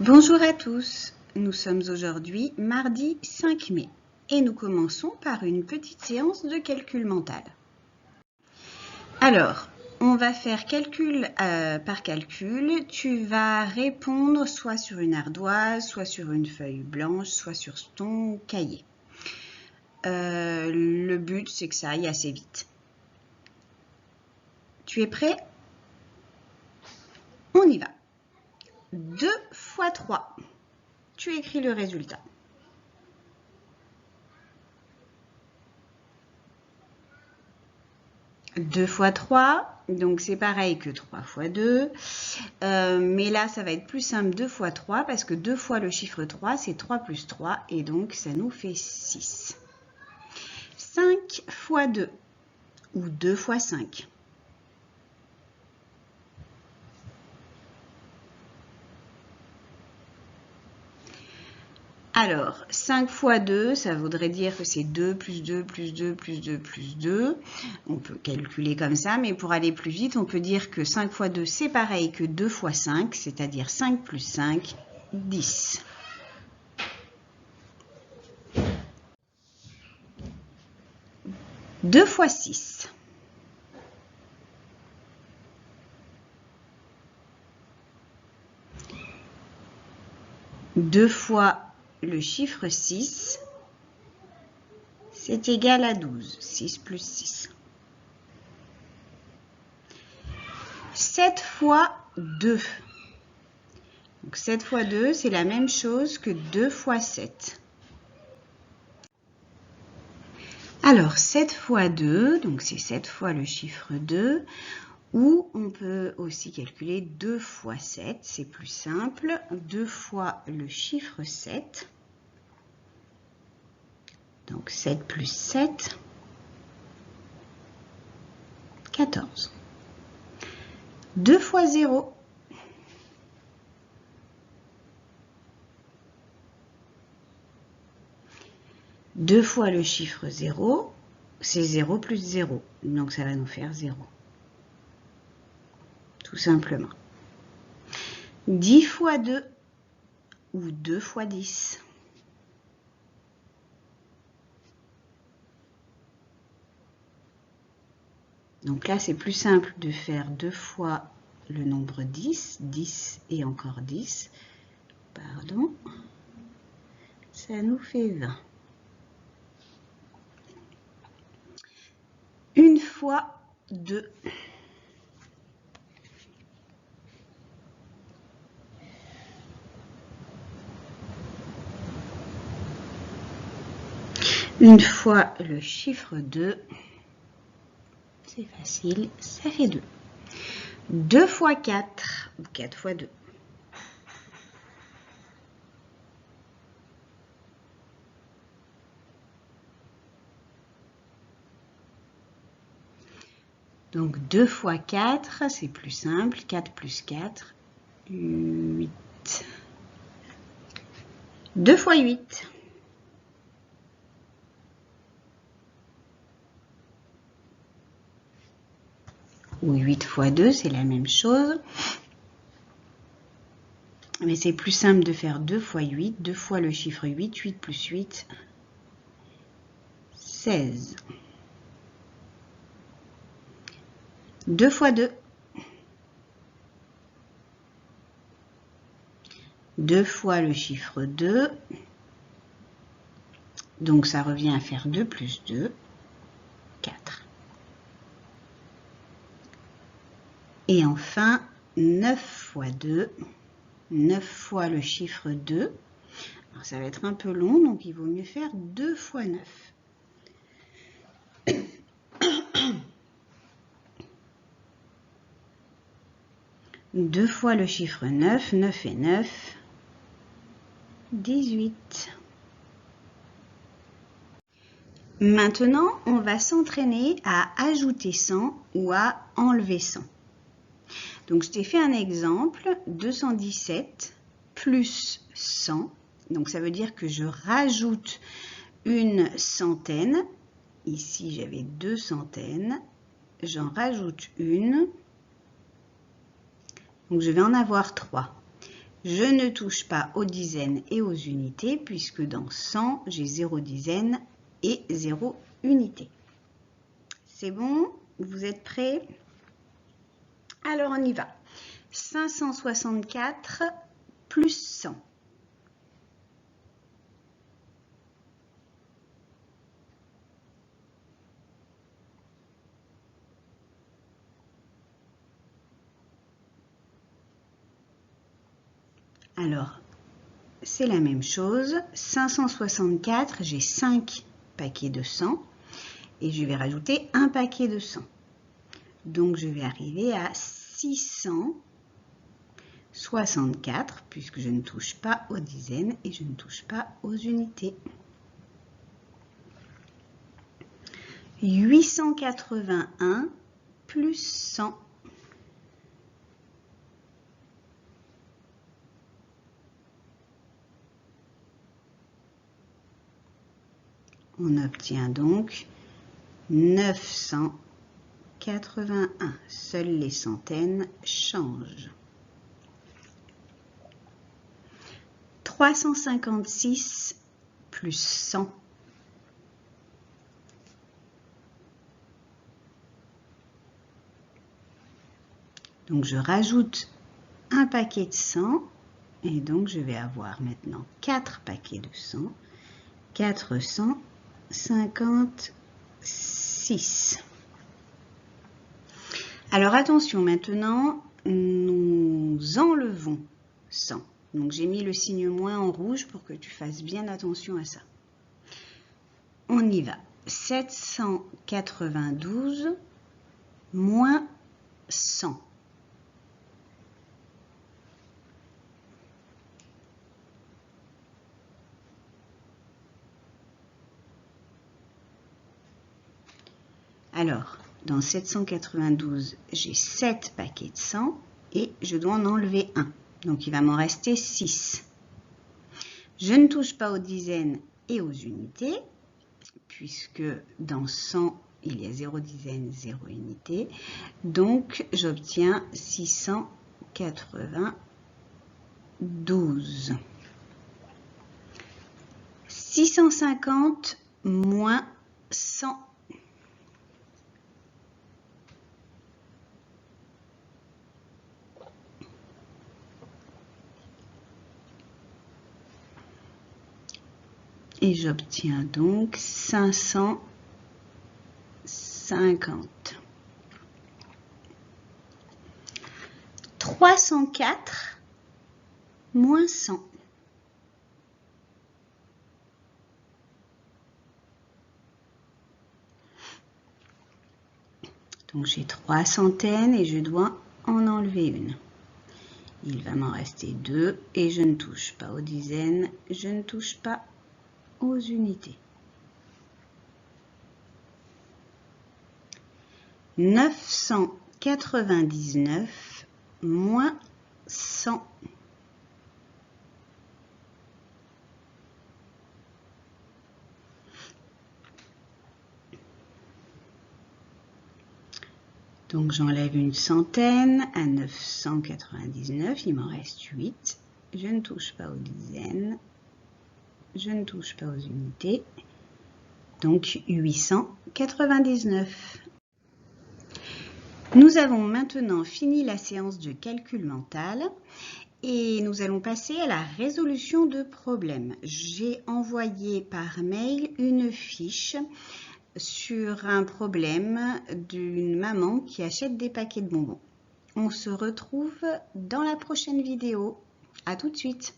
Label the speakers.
Speaker 1: Bonjour à tous, nous sommes aujourd'hui mardi 5 mai et nous commençons par une petite séance de calcul mental. Alors, on va faire calcul par calcul, tu vas répondre soit sur une ardoise, soit sur une feuille blanche, soit sur ton cahier. Le but c'est que ça aille assez vite. Tu es prêt? On y va. 2 fois 3. Tu écris le résultat. Deux fois 3, donc c'est pareil que 3 fois 2. Mais là, ça va être plus simple 2 fois 3 parce que 2 fois le chiffre 3, c'est 3 plus 3 et donc ça nous fait 6. 5 fois 2 ou 2 fois 5. Alors, 5 fois 2, ça voudrait dire que c'est 2 plus 2 plus 2 plus 2 plus 2. On peut calculer comme ça, mais pour aller plus vite, on peut dire que 5 fois 2, c'est pareil que 2 fois 5, c'est-à-dire 5 plus 5, 10. Deux fois 6. Deux fois le chiffre 6, c'est égal à 12. 6 plus 6. 7 fois 2. Donc 7 fois 2, c'est la même chose que 2 fois 7. Alors 7 fois 2, donc c'est 7 fois le chiffre 2, ou on peut aussi calculer 2 fois 7, c'est plus simple. 2 fois le chiffre 7. Donc 7 plus 7, 14. 2 fois 0. Deux fois le chiffre 0, c'est 0 plus 0. Donc ça va nous faire 0. Tout simplement. 10 fois 2 ou 2 fois 10. Donc là, c'est plus simple de faire 2 fois le nombre 10. 10 et encore 10. Pardon. Ça nous fait 20. Une fois 2. Une fois le chiffre 2. C'est facile, ça fait 2. 2 fois 4 ou 4 fois 2. Donc 2 fois 4, c'est plus simple. 4 plus 4, 8. 2 fois 8. Ou 8 fois 2, c'est la même chose. Mais c'est plus simple de faire 2 fois 8. 2 fois le chiffre 8. 8 plus 8, 16. 2 fois 2. 2 fois le chiffre 2. Donc ça revient à faire 2 plus 2, 4. Et enfin, 9 fois 2. 9 fois le chiffre 2. Alors ça va être un peu long, donc il vaut mieux faire 2 fois 9. Deux fois le chiffre 9. 9 et 9, 18. Maintenant, on va s'entraîner à ajouter 100 ou à enlever 100. Donc, je t'ai fait un exemple, 217 plus 100. Donc, ça veut dire que je rajoute une centaine. Ici, j'avais 2 centaines. J'en rajoute une. Donc, je vais en avoir 3. Je ne touche pas aux dizaines et aux unités puisque dans 100, j'ai 0 dizaine et 0 unité. C'est bon? Vous êtes prêts? Alors on y va. 564 plus 100. Alors, c'est la même chose. 564, j'ai 5 paquets de 100 et je vais rajouter un paquet de 100. Donc, je vais arriver à 664 puisque je ne touche pas aux dizaines et je ne touche pas aux unités. 881 plus 100. On obtient donc 981. Seules les centaines changent. 356 plus 100. Donc je rajoute un paquet de 100 et donc je vais avoir maintenant 4 paquets de 100. 456. Alors attention, maintenant, nous enlevons 100. Donc j'ai mis le signe moins en rouge pour que tu fasses bien attention à ça. On y va. 792 moins 100. Alors, dans 792, j'ai 7 paquets de 100 et je dois en enlever 1. Donc, il va m'en rester 6. Je ne touche pas aux dizaines et aux unités, puisque dans 100, il y a 0 dizaine, 0 unité. Donc, j'obtiens 692. 650 moins 100. Et j'obtiens donc 550. 304 moins 100. Donc j'ai 3 centaines et je dois en enlever une. Il va m'en rester 2 et je ne touche pas aux dizaines, je ne touche pas aux unités. 999 moins 100. Donc j'enlève une centaine à 999, il m'en reste 8. Je ne touche pas aux dizaines, je ne touche pas aux unités. Donc 899. Nous avons maintenant fini la séance de calcul mental et nous allons passer à la résolution de problèmes. J'ai envoyé par mail une fiche sur un problème d'une maman qui achète des paquets de bonbons. On se retrouve dans la prochaine vidéo. À tout de suite.